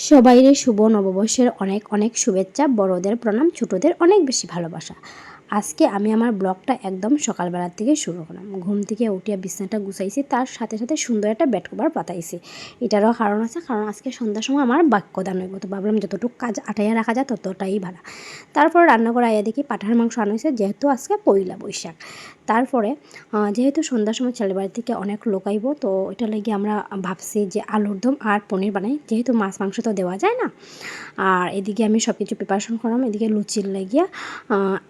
সবাইরে শুভ নববর্ষের অনেক অনেক শুভেচ্ছা, বড়দের প্রণাম, ছোটদের অনেক বেশি ভালোবাসা। আজকে আমি আমার ব্লগটা একদম সকালবেলার থেকে শুরু করলাম। ঘুম থেকে উঠিয়া বিছানাটা গুছাইছি, তার সাথে সাথে সুন্দর একটা বেড কভার পাতাইছি। এটারও কারণ আছে, কারণ আজকে সন্ধ্যার সময় আমার বাক্যদান হইব, তো ভাবলাম যতটুকু কাজ আটাইয়া রাখা যায় ততটাই ভালো। তারপর রান্না করে আইয়া দেখি পাঠার মাংস আনা হয়েছে, যেহেতু আজকে পয়লা বৈশাখ। তারপরে যেহেতু সন্ধ্যার সময় ছেলের বাড়ি থেকে অনেক লোক আইব, তো এটা লাগিয়ে আমরা ভাবছি যে আলুর দম আর পনির বানাই, যেহেতু মাছ মাংস তো দেওয়া যায় না। আর এদিকে আমি সব কিছু প্রিপারেশন করলাম, এদিকে লুচির লাগিয়া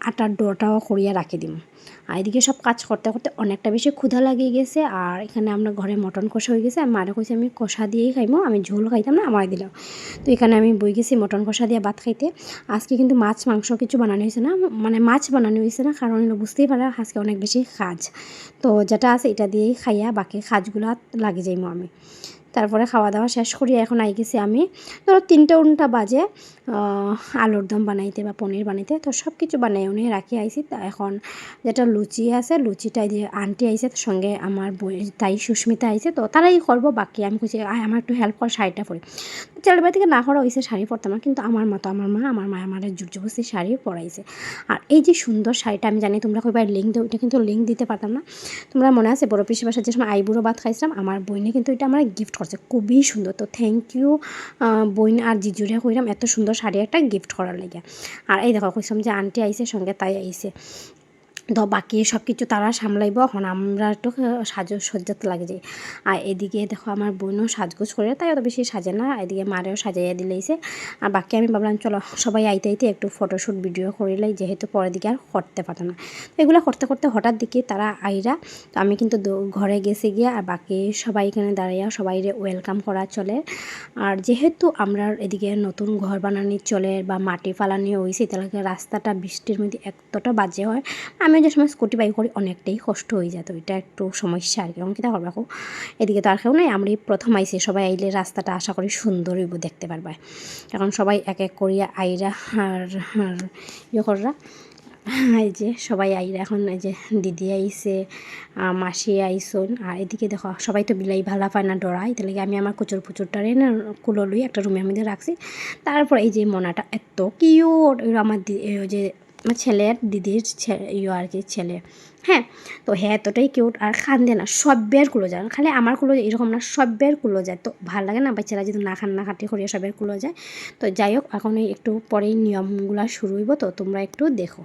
আটার ডোটাও করিয়া রাখি দিম। আর এদিকে সব কাজ করতে করতে অনেকটা বেশি ক্ষুধা লাগিয়ে গেছে। আর এখানে আমরা ঘরে মটন কষা হয়ে গেছে, আর মারে কইছে আমি কষা দিয়েই খাইবো, আমি ঝোল খাইতাম না, আমার দিলাম। তো এখানে আমি বই গেছি মটন কষা দিয়ে ভাত খাইতে। আজকে কিন্তু মাছ মাংস কিছু বানানো হয়েছে না, মানে মাছ বানানো হয়েছে না, কারণ বুঝতেই পারে আজকে অনেক বেশি কাজ। তো যেটা আছে এটা দিয়েই খাইয়া বাকি কাজগুলো লাগিয়ে যাইমো আমি। তারপরে খাওয়া দাওয়া শেষ করি, এখন আই গেছি আমি ধরো 3টা বাজে আলুর দম বানাইতে বা পনির বানাইতে। তো সব কিছু বানাই উনি রাখি আইছি। তা এখন যেটা লুচি আছে, লুচিটা যে আন্টি আইছে, তার সঙ্গে আমার বই তাই সুস্মিতা আইছে, তো তারাই করবো। বাকি আমি কইছি আমার একটু হেল্প কর, শাড়িটা পরি। ছেলের বাড়ি থেকে না করা হয়েছে, শাড়ি পরতাম না, কিন্তু আমার মতো আমার মা আমার জুরজবস্তি শাড়ি পরাইছে। আর এই যে সুন্দর শাড়িটা, আমি জানি তোমরা কইবার লিঙ্ক দেও, এটা কিন্তু লিঙ্ক দিতে পারতাম না। তোমরা মনে আছে বড় পিসির বাসায় যে সময় আইবুড়ো ভাত খাইছিলাম, আমার বইনে কিন্তু এটা আমার গিফট করছে, খুবই সুন্দর। তো থ্যাংক ইউ বইন আর জিজুরে কইলাম এত সুন্দর শাড়ি একটা গিফট করার লাগে। আর এই দেখো কইলাম যে আন্টি আইছে সঙ্গে, তাই আইছে। তো বাকি সব কিছু তারা সামলাইব, এখন আমরা একটু সজ্জাতে লাগে যাই। আর এদিকে দেখো আমার বোনও সাজগোজ করে, তাই অত বেশি সাজে না, এদিকে মারেও সাজাইয়া দিলেইছে। আর বাকি আমি ভাবলাম চলো সবাই আইতে একটু ফটোশ্যুট ভিডিও করিলাই, যেহেতু পরের দিকে আর করতে পারতাম না। তো এগুলো করতে করতে হঠাৎ দিকে তারা আইরা, তো আমি কিন্তু ঘরে গেছি গিয়া, আর বাকি সবাই এখানে দাঁড়াইয়া সবাইরে ওয়েলকাম করা চলে। আর যেহেতু আমরা এদিকে নতুন ঘর বানানি চলে বা মাটি ফালানি হয়েছে, তাহলে রাস্তাটা বৃষ্টির মধ্যে এতটা বাজে হয়। আমি যে সময় স্কুটি বাইক করি অনেকটাই কষ্ট হয়ে যেত, এটা একটু সমস্যা আর কি। এখন কীটা করবো, এদিকে তো আর কেউ নাই, আমরা প্রথম আইসি, সবাই আইলে রাস্তাটা আশা করি সুন্দর হইব, দেখতে পারবা। এখন সবাই এক এক করিয়া আইরা আর ইয়ে কররা, এই যে সবাই আইরা, এখন এই যে দিদি আইসে, মাসি আইসন। আর এদিকে দেখো সবাই তো বিলাই ভালা পায় না, ডরাই, তাহলে আমি আমার কুচুর পুচুরটারে না কুলো লই একটা রুমের মধ্যে রাখছি। তারপর এই যে মনাটা এত কিউট, আমার ওই যে আমার ছেলের দিদির ইয়ে আর কি ছেলে, হ্যাঁ। তো হ্যাঁ এতটাই কিউট, আর খান্দে না, সবের কুলো যায়, খালি আমার কুলো এরকম না, সবের কুলো যায়। তো ভালো লাগে না বাচ্চারা যদি না খান না খাটি করিয়া সবের কুলো যায়। তো যাই হোক, এখন একটু পরেই নিয়মগুলো শুরু হইব, তো তোমরা একটু দেখো।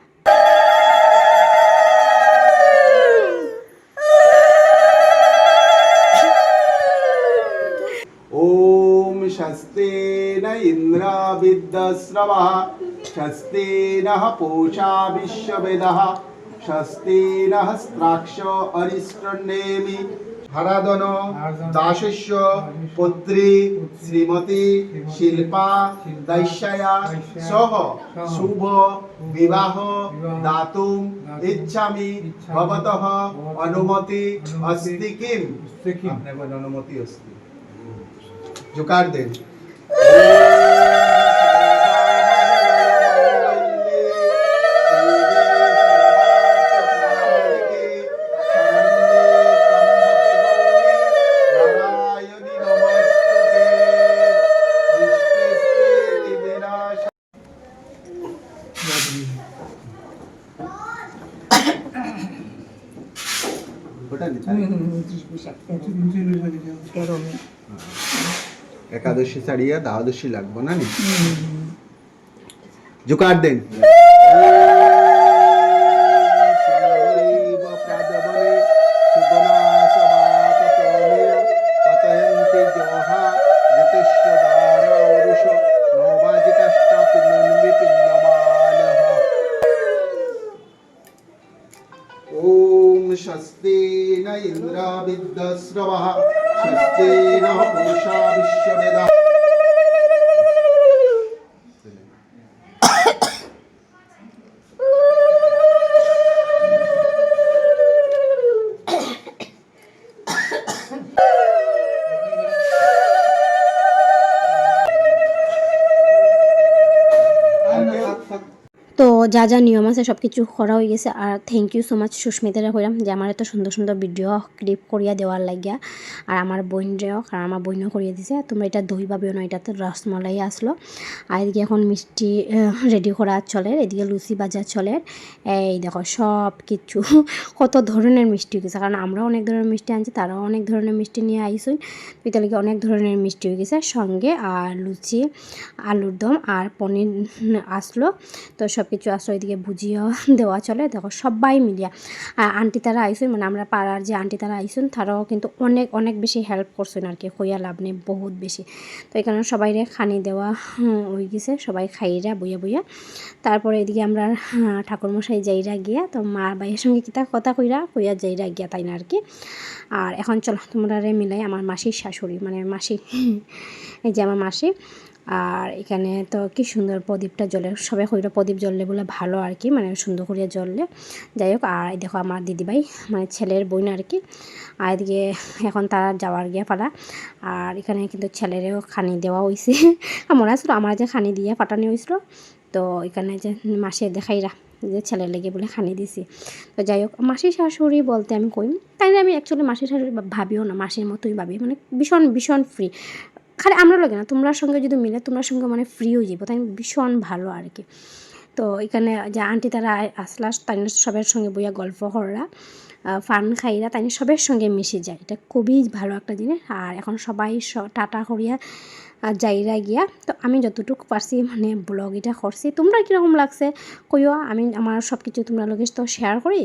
ओम शस्ते न इंद्रा विद्यस्रवः शस्ते नः पूषा विश्ववेदः शस्ते नः स्त्राक्षो अरिष्टनेमि हरादन दासस्य पुत्री श्रीमती शिल्पा दैश्या सह शुभ विवाह दातुम् इच्छामि भवतः अनुमति अस्ति किम? आपने अनुमति अस्ति? जुकार दे। एकादशी ছাড়িয়া দ্বাদশী লাগবো না নি? জুকার দেন। ओम शस्ते न इंद्रा विद्यस्रवः शस्ते न पूषा विश्ववेदः। তো যা যা নিয়ম আছে সব কিছু করা হয়ে গেছে। আর থ্যাংক ইউ সো মাচ সুস্মিতারে কইলাম যে আমার এত সুন্দর সুন্দর ভিডিও ক্লিপ করিয়া দেওয়ার লাগিয়া, আর আমার বোনরেও, কারণ আমার বোনও করিয়ে দিছে। তোমরা এটা দই পাবেও না, এটা তো রসমলাই আসলো। আর এদিকে এখন মিষ্টি রেডি করা চলে, এদিকে লুচি বাজা চলে। এই দেখো সব কিছু কত ধরনের মিষ্টি হয়ে গেছে, কারণ আমরাও অনেক ধরনের মিষ্টি আনছি, তারাও অনেক ধরনের মিষ্টি নিয়ে আইসুন। বিতালিকে অনেক ধরনের মিষ্টি হয়ে গেছে সঙ্গে, আর লুচি, আলুর দম আর পনির আসলো। তো সব কিছু আসলো, এদিকে ভুজিয়াও দেওয়া চলে। দেখো সবাই মিলিয়া, আর আন্টি তারা আইসুন, মানে আমরা পাড়ার যে আন্টি তারা আইসুন, তারাও কিন্তু অনেক অনেক বেশি হেল্প করছেন আর কি, কইয়া লাভ নেই, বহুত বেশি। তো এখানে সবাইরে খানি দেওয়া হয়ে গেছে, সবাই খাইরা বইয়া বইয়া। তারপরে এদিকে আমরা ঠাকুরমশাই যাইরা গিয়া, তো মা ভাইয়ের সঙ্গে কিতা কথা কইয়া যাইরা গিয়া, তাই না আর কি। আর এখন চলো তোমরা মিলাই আমার মাসির শাশুড়ি, মানে মাসি, এই যে আমার মাসি। আর এখানে তো কি সুন্দর প্রদীপটা জ্বলে, সবাই কইরা প্রদীপ জ্বললে বলে ভালো আর কি, মানে সুন্দর করিয়া জ্বললে। যাই হোক, আর দেখো আমার দিদিভাই, মানে ছেলের বোন আর কি। আর এদিকে এখন তারা যাওয়ার গিয়া পালা। আর এখানে কিন্তু ছেলেরও খানি দেওয়া হয়েছে। মনে আসলো আমার যে খানি দিয়ে পাঠানো হয়েছিল, তো এখানে যে মাসে দেখাইরা যে ছেলের লেগে বলে খানি দিছি। তো যাই হোক, মাসির শাশুড়ি বলতে আমি কই, তাই না, আমি অ্যাকচুয়ালি মাসির শাশুড়ি ভাবিও না, মাসির মতোই ভাবি, মানে ভীষণ ভীষণ ফ্রি। খালি আমরা লাগে না, তোমরা সঙ্গে যদি মিলে, তোমরা সঙ্গে মানে ফ্রি হয়ে যাবো, তাই ভীষণ ভালো আর কি। তো এখানে যে আন্টি তারা আসলা, তাই সবের সঙ্গে বইয়া গল্প কররা, ফান খাইরা, তাই সবের সঙ্গে মিশে যায়, এটা খুবই ভালো একটা জিনিস। আর এখন সবাই টাটা করিয়া যাইরা গিয়া। তো আমি যতটুকু পারছি মানে ব্লগ এটা করছি, তোমরা কীরকম লাগছে কইও, আমি আমার সব কিছু তোমরা লোকের তো শেয়ার করি।